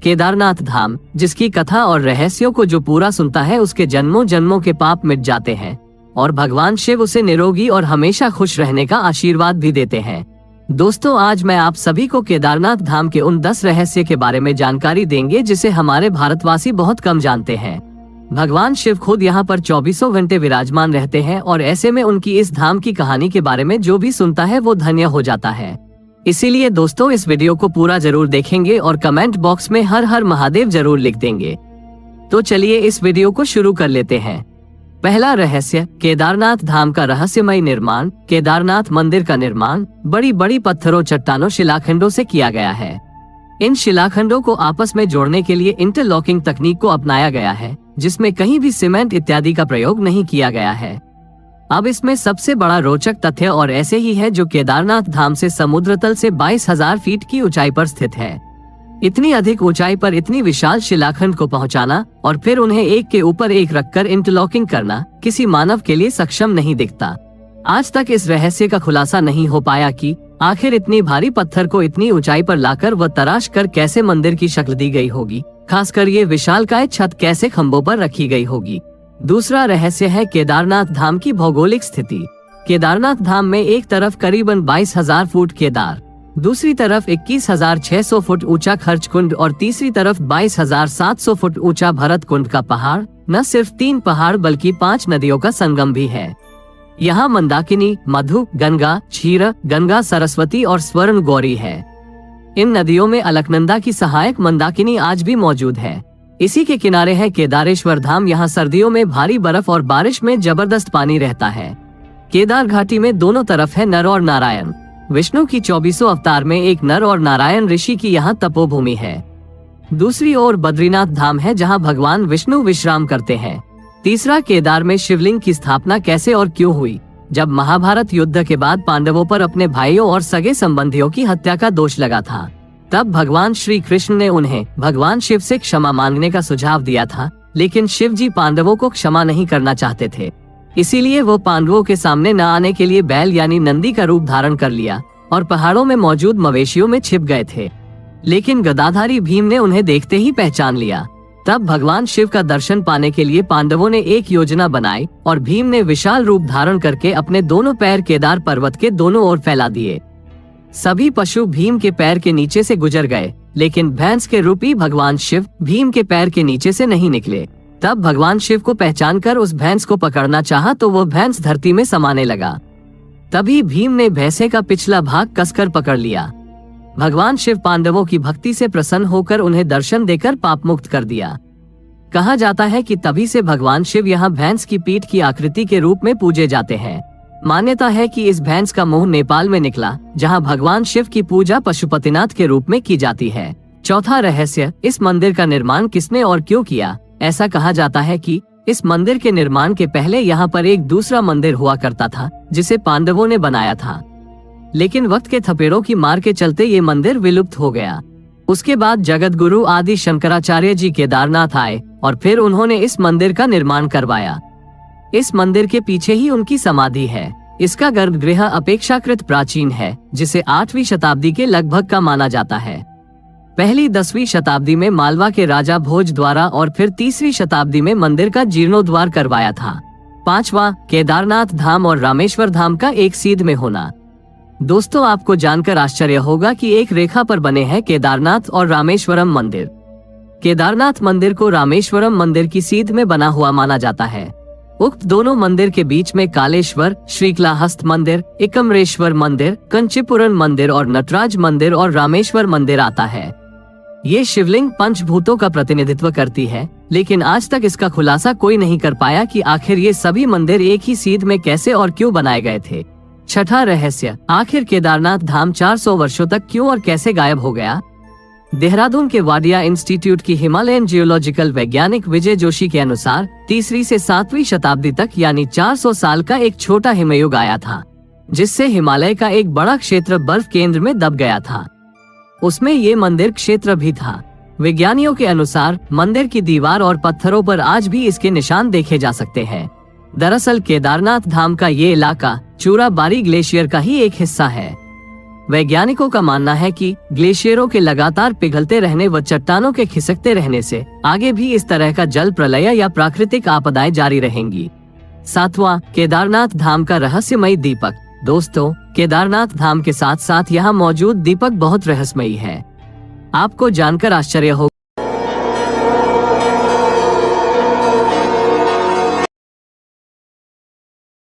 केदारनाथ धाम, जिसकी कथा और रहस्यों को जो पूरा सुनता है उसके जन्मों जन्मों के पाप मिट जाते हैं और भगवान शिव उसे निरोगी और हमेशा खुश रहने का आशीर्वाद भी देते हैं। दोस्तों, आज मैं आप सभी को केदारनाथ धाम के उन 10 रहस्य के बारे में जानकारी देंगे जिसे हमारे भारतवासी बहुत कम जानते हैं। भगवान शिव खुद यहाँ पर 24 घंटे विराजमान रहते हैं और ऐसे में उनकी इस धाम की कहानी के बारे में जो भी सुनता है वो धन्य हो जाता है। इसीलिए दोस्तों, इस वीडियो को पूरा जरूर देखेंगे और कमेंट बॉक्स में हर हर महादेव जरूर लिख देंगे। तो चलिए इस वीडियो को शुरू कर लेते हैं। पहला रहस्य, केदारनाथ धाम का रहस्यमय निर्माण। केदारनाथ मंदिर का निर्माण बड़ी बड़ी पत्थरों, चट्टानों, शिलाखंडों से किया गया है। इन शिलाखंडों को आपस में जोड़ने के लिए इंटरलॉकिंग तकनीक को अपनाया गया है, जिसमें कहीं भी सीमेंट इत्यादि का प्रयोग नहीं किया गया है। अब इसमें सबसे बड़ा रोचक तथ्य और ऐसे ही है जो केदारनाथ धाम से समुद्र तल से 22,000 फीट की ऊंचाई पर स्थित है। इतनी अधिक ऊंचाई पर इतनी विशाल शिलाखंड को पहुंचाना और फिर उन्हें एक के ऊपर एक रखकर इंटरलॉकिंग करना किसी मानव के लिए सक्षम नहीं दिखता। आज तक इस रहस्य का खुलासा नहीं हो पाया कि आखिर इतनी भारी पत्थर को इतनी ऊंचाई पर लाकर व तराश कर कैसे मंदिर की शक्ल दी गई होगी, खासकर ये विशालकाय छत कैसे खंभों पर रखी गई होगी। दूसरा रहस्य है केदारनाथ धाम की भौगोलिक स्थिति। केदारनाथ धाम में एक तरफ करीबन 22,000 फुट केदार, दूसरी तरफ 21,600 फुट ऊंचा खर्च कुंड और तीसरी तरफ 22,700 फुट ऊंचा भरत कुंड का पहाड़ न सिर्फ 3 पहाड़ बल्कि 5 नदियों का संगम भी है। यहाँ मंदाकिनी, मधु, गंगा, क्षीर गंगा, सरस्वती और स्वर्ण गौरी है। इन नदियों में अलकनंदा की सहायक मंदाकिनी आज भी मौजूद है। इसी के किनारे है केदारेश्वर धाम। यहाँ सर्दियों में भारी बर्फ और बारिश में जबरदस्त पानी रहता है। केदार घाटी में दोनों तरफ है नर और नारायण। विष्णु की 24 अवतार में एक नर और नारायण ऋषि की यहाँ तपोभूमि है। दूसरी ओर बद्रीनाथ धाम है जहाँ भगवान विष्णु विश्राम करते हैं। तीसरा, केदार में शिवलिंग की स्थापना कैसे और क्यों हुई। जब महाभारत युद्ध के बाद पांडवों पर अपने भाइयों और सगे संबंधियों की हत्या का दोष लगा था, तब भगवान श्री कृष्ण ने उन्हें भगवान शिव से क्षमा मांगने का सुझाव दिया था, लेकिन शिव जी पांडवों को क्षमा नहीं करना चाहते थे। इसीलिए वो पांडवों के सामने न आने के लिए बैल यानी नंदी का रूप धारण कर लिया और पहाड़ों में मौजूद मवेशियों में छिप गए थे। लेकिन गदाधारी भीम ने उन्हें देखते ही पहचान लिया। तब भगवान शिव का दर्शन पाने के लिए पांडवों ने एक योजना बनाई और भीम ने विशाल रूप धारण करके अपने दोनों पैर केदार पर्वत के दोनों ओर फैला दिए। सभी पशु भीम के पैर के नीचे से गुजर गए, लेकिन भैंस के रूपी भगवान शिव भीम के पैर के नीचे से नहीं निकले। तब भगवान शिव को पहचानकर उस भैंस को पकड़ना चाहा तो वो भैंस धरती में समाने लगा। तभी भीम ने भैंसे का पिछला भाग कसकर पकड़ लिया। भगवान शिव पांडवों की भक्ति से प्रसन्न होकर उन्हें दर्शन देकर पाप मुक्त कर दिया। कहा जाता है कि तभी से भगवान शिव यहाँ भैंस की पीठ की आकृति के रूप में पूजे जाते हैं। मान्यता है कि इस भैंस का मुंह नेपाल में निकला, जहाँ भगवान शिव की पूजा पशुपतिनाथ के रूप में की जाती है। चौथा रहस्य, इस मंदिर का निर्माण किसने और क्यों किया। ऐसा कहा जाता है कि इस मंदिर के निर्माण के पहले यहाँ पर एक दूसरा मंदिर हुआ करता था जिसे पांडवों ने बनाया था, लेकिन वक्त के थपेड़ों की मार के चलते ये मंदिर विलुप्त हो गया। उसके बाद जगत गुरु आदि शंकराचार्य जी केदारनाथ आए और फिर उन्होंने इस मंदिर का निर्माण करवाया। इस मंदिर के पीछे ही उनकी समाधि है। इसका गर्भगृह अपेक्षाकृत प्राचीन है, जिसे 8वीं शताब्दी के लगभग का माना जाता है। पहली 10वीं शताब्दी में मालवा के राजा भोज द्वारा और फिर 3वीं शताब्दी में मंदिर का जीर्णोद्वार करवाया था। 5वां, केदारनाथ धाम और रामेश्वर धाम का एक सीध में होना। दोस्तों, आपको जानकर आश्चर्य होगा कि एक रेखा पर बने हैं केदारनाथ और रामेश्वरम मंदिर। केदारनाथ मंदिर को रामेश्वरम मंदिर की सीध में बना हुआ माना जाता है। उक्त दोनों मंदिर के बीच में कालेश्वर, श्रीकलाहस्त मंदिर, एकम्रेश्वर मंदिर, कंचीपुरम मंदिर और नटराज मंदिर और रामेश्वर मंदिर आता है। ये शिवलिंग पंचभूतों का प्रतिनिधित्व करती है, लेकिन आज तक इसका खुलासा कोई नहीं कर पाया कि आखिर ये सभी मंदिर एक ही सीध में कैसे और क्यों बनाए गए थे। छठा रहस्य, आखिर केदारनाथ धाम 400 वर्षों तक क्यों और कैसे गायब हो गया। देहरादून के वाडिया इंस्टीट्यूट की हिमालयन जियोलॉजिकल वैज्ञानिक विजय जोशी के अनुसार 3वीं से 7वीं शताब्दी तक यानी 400 साल का एक छोटा हिमयुग आया था, जिससे हिमालय का एक बड़ा क्षेत्र बर्फ केंद्र में दब गया था। उसमें ये मंदिर क्षेत्र भी था। विज्ञानियों के अनुसार मंदिर की दीवार और पत्थरों पर आज भी इसके निशान देखे जा सकते हैं। दरअसल केदारनाथ धाम का ये इलाका चूराबारी ग्लेशियर का ही एक हिस्सा है। वैज्ञानिकों का मानना है कि ग्लेशियरों के लगातार पिघलते रहने व चट्टानों के खिसकते रहने से आगे भी इस तरह का जल प्रलय या प्राकृतिक आपदाएं जारी रहेंगी। 7वां, केदारनाथ धाम का रहस्यमयी दीपक। दोस्तों, केदारनाथ धाम के साथ साथ यहाँ मौजूद दीपक बहुत रहस्यमयी है। आपको जानकर आश्चर्य होगा